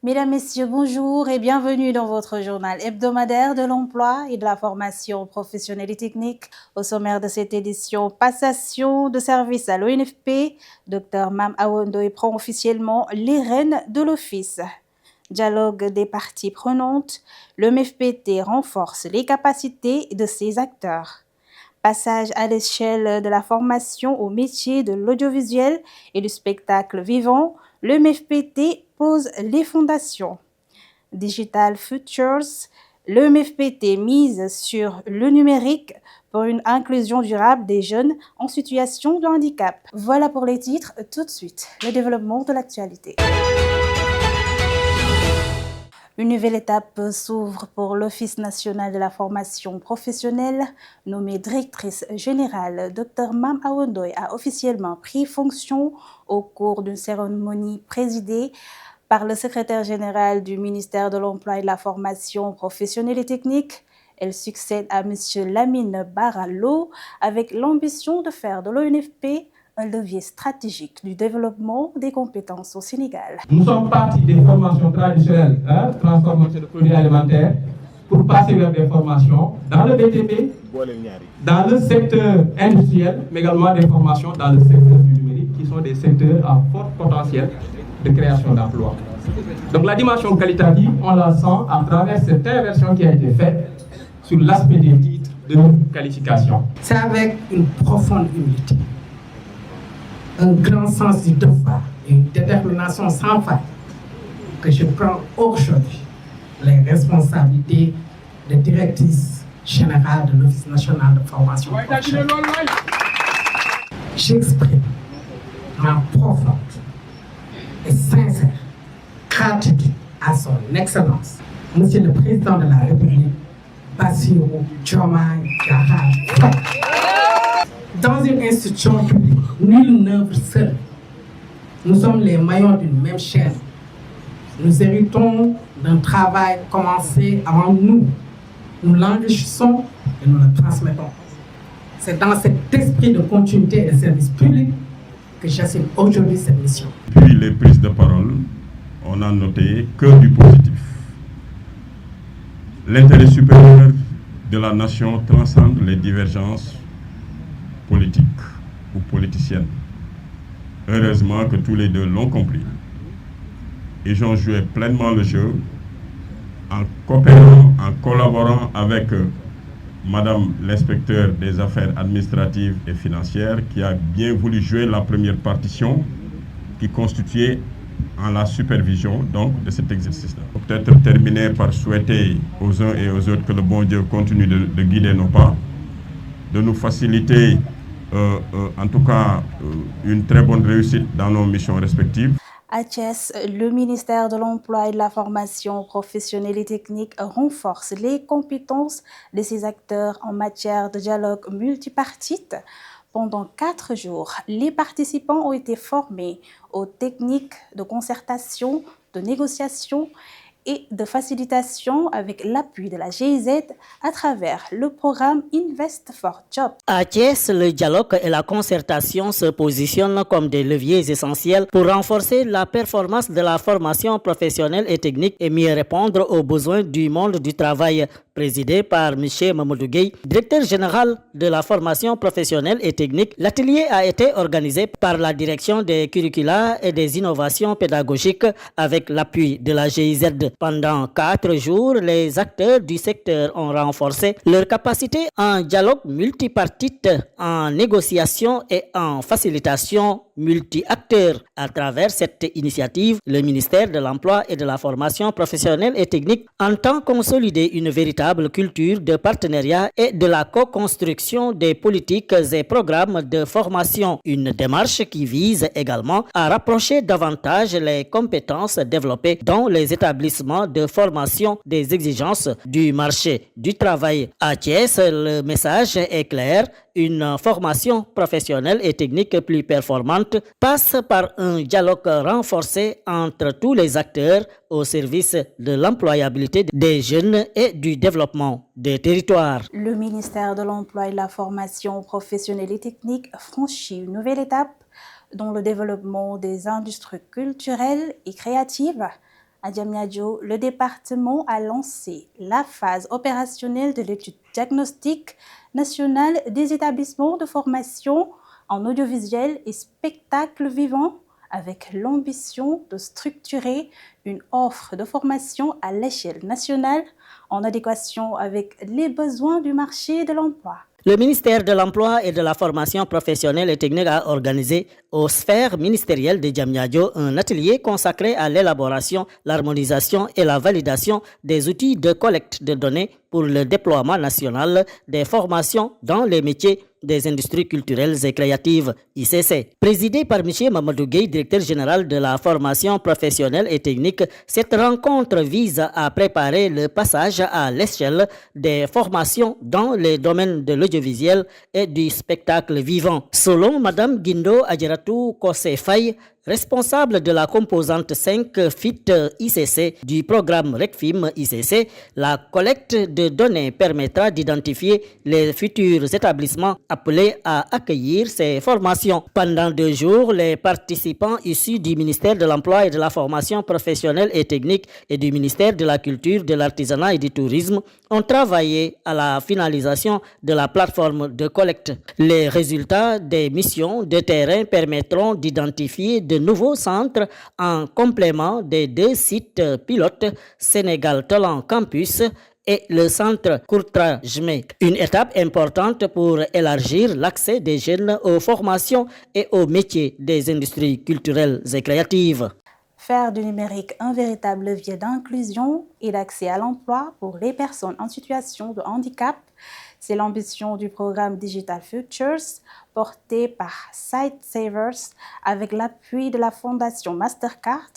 Mesdames, Messieurs, bonjour et bienvenue dans votre journal hebdomadaire de l'emploi et de la formation professionnelle et technique. Au sommaire de cette édition, passation de service à l'ONFP, Dr Mame Awa Ndoye prend officiellement les rênes de l'office. Dialogue des parties prenantes, le MFPT renforce les capacités de ses acteurs. Passage à l'échelle de la formation au métier de l'audiovisuel et du spectacle vivant, le MFPT pose les fondations. Digital Futures, le MFPT mise sur le numérique pour une inclusion durable des jeunes en situation de handicap. Voilà pour les titres. Tout de suite, le développement de l'actualité. Une nouvelle étape s'ouvre pour l'Office national de la formation professionnelle. Nommée directrice générale, Dr Mame Awa Ndoye a officiellement pris fonction au cours d'une cérémonie présidée par le secrétaire général du ministère de l'Emploi et de la formation professionnelle et technique. Elle succède à M. Lamine Bara Lo avec l'ambition de faire de l'ONFP un levier stratégique du développement des compétences au Sénégal. Nous sommes partis des formations traditionnelles, transformation de produits alimentaires, pour passer vers des formations dans le BTP, dans le secteur industriel, mais également des formations dans le secteur du numérique, qui sont des secteurs à fort potentiel de création d'emplois. Donc la dimension qualitative, on la sent à travers cette inversion qui a été faite sur l'aspect des titres de qualification. C'est avec une profonde humilité, un grand sens du devoir et une détermination sans faille que je prends aujourd'hui les responsabilités de directrice générale de l'Office national de formation professionnelle. J'exprime ma profonde et sincère gratitude à son Excellence, Monsieur le Président de la République, Bassirou Diomaye Diakhar Faye. Dans une institution publique, nulle n'œuvre seul. Nous sommes les maillons d'une même chaîne. Nous héritons d'un travail commencé avant nous. Nous l'enrichissons et nous le transmettons. C'est dans cet esprit de continuité et de service public que j'assume aujourd'hui cette mission. Puis les prises de parole, on a noté que du positif. L'intérêt supérieur de la nation transcende les divergences politiques ou politiciennes. Heureusement que tous les deux l'ont compris. Ils ont joué pleinement le jeu en coopérant, en collaborant avec Madame l'inspecteur des affaires administratives et financières qui a bien voulu jouer la première partition qui constituait en la supervision donc de cet exercice-là. Peut-être terminer par souhaiter aux uns et aux autres que le bon Dieu continue de guider nos pas, de nous faciliter en tout cas une très bonne réussite dans nos missions respectives. À Thiès, le ministère de l'Emploi et de la formation professionnelle et technique renforce les compétences de ses acteurs en matière de dialogue multipartite. Pendant 4 jours, les participants ont été formés aux techniques de concertation, de négociation et de facilitation avec l'appui de la GIZ à travers le programme Invest for Jobs. À Thiès, le dialogue et la concertation se positionnent comme des leviers essentiels pour renforcer la performance de la formation professionnelle et technique et mieux répondre aux besoins du monde du travail. Présidé par M. Mamadou Gueye, directeur général de la formation professionnelle et technique, l'atelier a été organisé par la direction des curricula et des innovations pédagogiques avec l'appui de la GIZ. Pendant 4 jours, les acteurs du secteur ont renforcé leur capacité en dialogue multipartite, en négociation et en facilitation multi-acteurs. À travers cette initiative, le ministère de l'Emploi et de la formation professionnelle et technique entend consolider une véritable culture de partenariat et de la co-construction des politiques et programmes de formation. Une démarche qui vise également à rapprocher davantage les compétences développées dans les établissements de formation des exigences du marché du travail. À Thiès, le message est clair. Une formation professionnelle et technique plus performante passe par un dialogue renforcé entre tous les acteurs au service de l'employabilité des jeunes et du développement des territoires. Le ministère de l'Emploi et de la formation professionnelle et technique franchit une nouvelle étape dans le développement des industries culturelles et créatives À Diamniadio, le département a lancé la phase opérationnelle de l'étude diagnostique nationale des établissements de formation en audiovisuel et spectacle vivant, avec l'ambition de structurer une offre de formation à l'échelle nationale en adéquation avec les besoins du marché de l'emploi. Le ministère de l'Emploi et de la Formation professionnelle et technique a organisé aux sphères ministérielles de Diamniadio un atelier consacré à l'élaboration, l'harmonisation et la validation des outils de collecte de données pour le déploiement national des formations dans les métiers des industries culturelles et créatives, ICC. Présidé par M. Mamadou Gueye, directeur général de la formation professionnelle et technique, cette rencontre vise à préparer le passage à l'échelle des formations dans les domaines de l'audiovisuel et du spectacle vivant. Selon Mme Guindo Adjeratou Kosé Faye, responsable de la composante 5 FIT ICC du programme RECFIM ICC, la collecte de données permettra d'identifier les futurs établissements appelés à accueillir ces formations. Pendant 2 jours, les participants issus du ministère de l'Emploi et de la Formation professionnelle et technique et du ministère de la Culture, de l'Artisanat et du Tourisme ont travaillé à la finalisation de la plateforme de collecte. Les résultats des missions de terrain permettront d'identifier de nouveaux centres en complément des 2 sites pilotes Sénégal Talent Campus et le centre Courtrajmé. Une étape importante pour élargir l'accès des jeunes aux formations et aux métiers des industries culturelles et créatives. Faire du numérique un véritable levier d'inclusion et d'accès à l'emploi pour les personnes en situation de handicap, c'est l'ambition du programme Digital Futures porté par Sightsavers avec l'appui de la Fondation Mastercard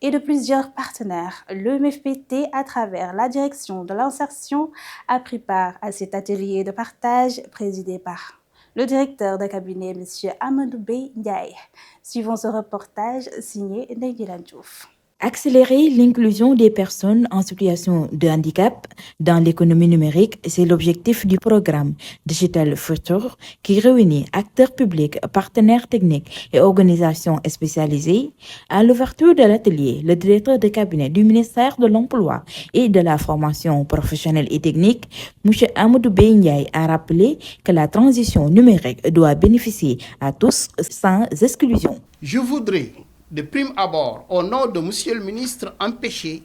et de plusieurs partenaires. Le MFPT, à travers la direction de l'insertion, a pris part à cet atelier de partage présidé par le directeur de cabinet, M. Amadou Bey Ndiaye. Suivons ce reportage signé Ndeye Diouf. Accélérer l'inclusion des personnes en situation de handicap dans l'économie numérique, c'est l'objectif du programme Digital Future qui réunit acteurs publics, partenaires techniques et organisations spécialisées. À l'ouverture de l'atelier, le directeur de cabinet du ministère de l'Emploi et de la Formation professionnelle et technique, M. Amadou Bey Ndiaye, a rappelé que la transition numérique doit bénéficier à tous sans exclusion. Je voudrais de prime abord, au nom de Monsieur le ministre empêché,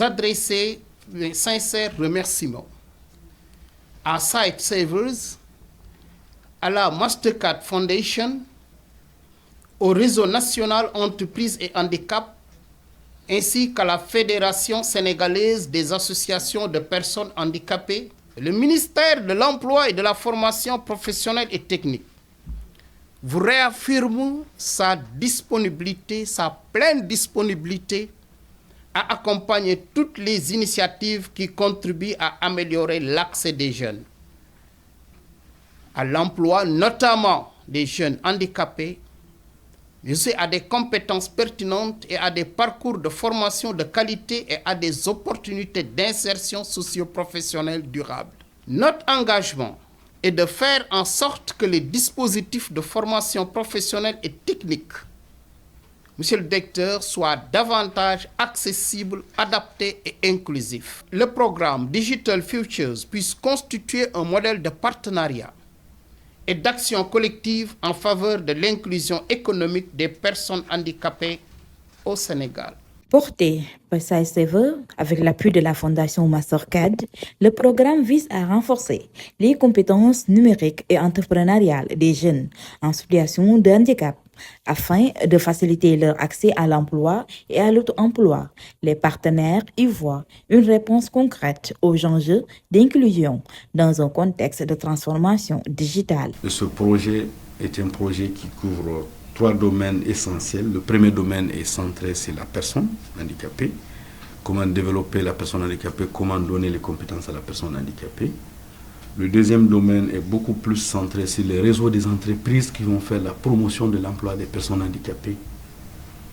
adresser mes sincères remerciements à Sightsavers, à la Mastercard Foundation, au réseau national entreprises et handicap, ainsi qu'à la Fédération sénégalaise des associations de personnes handicapées, le ministère de l'Emploi et de la Formation professionnelle et technique vous réaffirme sa disponibilité, sa pleine disponibilité à accompagner toutes les initiatives qui contribuent à améliorer l'accès des jeunes à l'emploi, notamment des jeunes handicapés, mais aussi à des compétences pertinentes et à des parcours de formation de qualité et à des opportunités d'insertion socio-professionnelle durable. Notre engagement et de faire en sorte que les dispositifs de formation professionnelle et technique, Monsieur le directeur, soient davantage accessibles, adaptés et inclusifs. Le programme Digital Futures puisse constituer un modèle de partenariat et d'action collective en faveur de l'inclusion économique des personnes handicapées au Sénégal. Porté par Sightsavers, avec l'appui de la Fondation Mastercard, le programme vise à renforcer les compétences numériques et entrepreneuriales des jeunes en situation de handicap afin de faciliter leur accès à l'emploi et à l'auto-emploi. Les partenaires y voient une réponse concrète aux enjeux d'inclusion dans un contexte de transformation digitale. Ce projet est un projet qui couvre 3 domaines essentiels. Le premier domaine est centré sur la personne handicapée. Comment développer la personne handicapée, comment donner les compétences à la personne handicapée. Le deuxième domaine est beaucoup plus centré sur les réseaux des entreprises qui vont faire la promotion de l'emploi des personnes handicapées.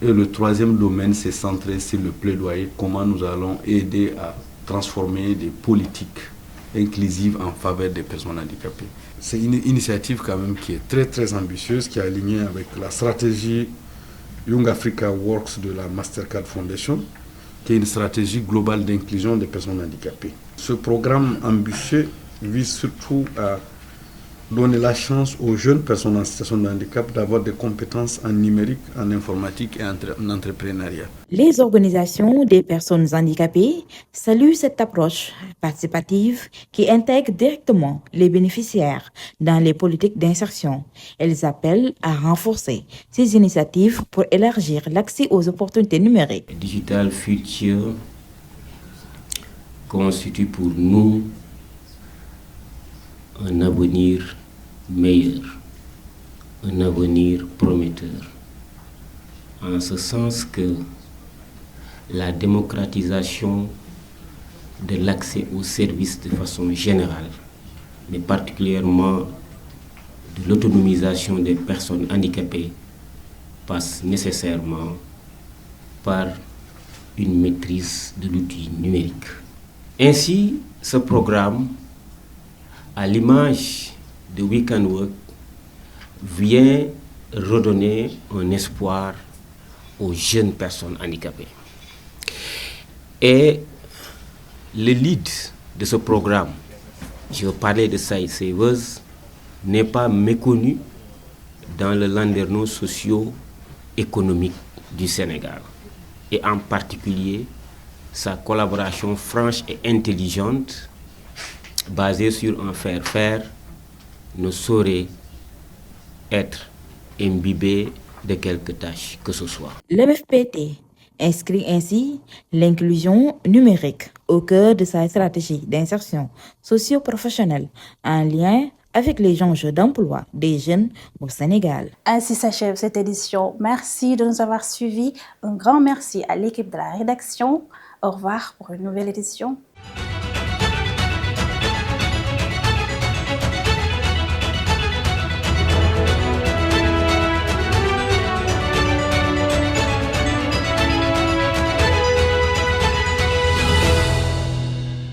Et le troisième domaine, c'est centré sur le plaidoyer, comment nous allons aider à transformer des politiques inclusives en faveur des personnes handicapées. C'est une initiative quand même qui est très très ambitieuse, qui est alignée avec la stratégie Young Africa Works de la Mastercard Foundation, qui est une stratégie globale d'inclusion des personnes handicapées. Ce programme ambitieux vise surtout à donner la chance aux jeunes personnes en situation de handicap d'avoir des compétences en numérique, en informatique et en entrepreneuriat. Les organisations des personnes handicapées saluent cette approche participative qui intègre directement les bénéficiaires dans les politiques d'insertion. Elles appellent à renforcer ces initiatives pour élargir l'accès aux opportunités numériques. Digital Future constitue pour nous un avenir meilleur, un avenir prometteur, en ce sens que la démocratisation de l'accès aux services de façon générale, mais particulièrement de l'autonomisation des personnes handicapées, passe nécessairement par une maîtrise de l'outil numérique. Ainsi, ce programme, à l'image de We Can Work, vient redonner un espoir aux jeunes personnes handicapées. Et le lead de ce programme, je veux parler de Site Savers, n'est pas méconnu dans le landerneau socio-économique du Sénégal. Et en particulier, sa collaboration franche et intelligente, basée sur un faire-faire, ne saurait être imbibée de quelque tâche que ce soit. L'MFPT inscrit ainsi l'inclusion numérique au cœur de sa stratégie d'insertion socio-professionnelle en lien avec les enjeux d'emploi des jeunes au Sénégal. Ainsi s'achève cette édition. Merci de nous avoir suivis. Un grand merci à l'équipe de la rédaction. Au revoir pour une nouvelle édition.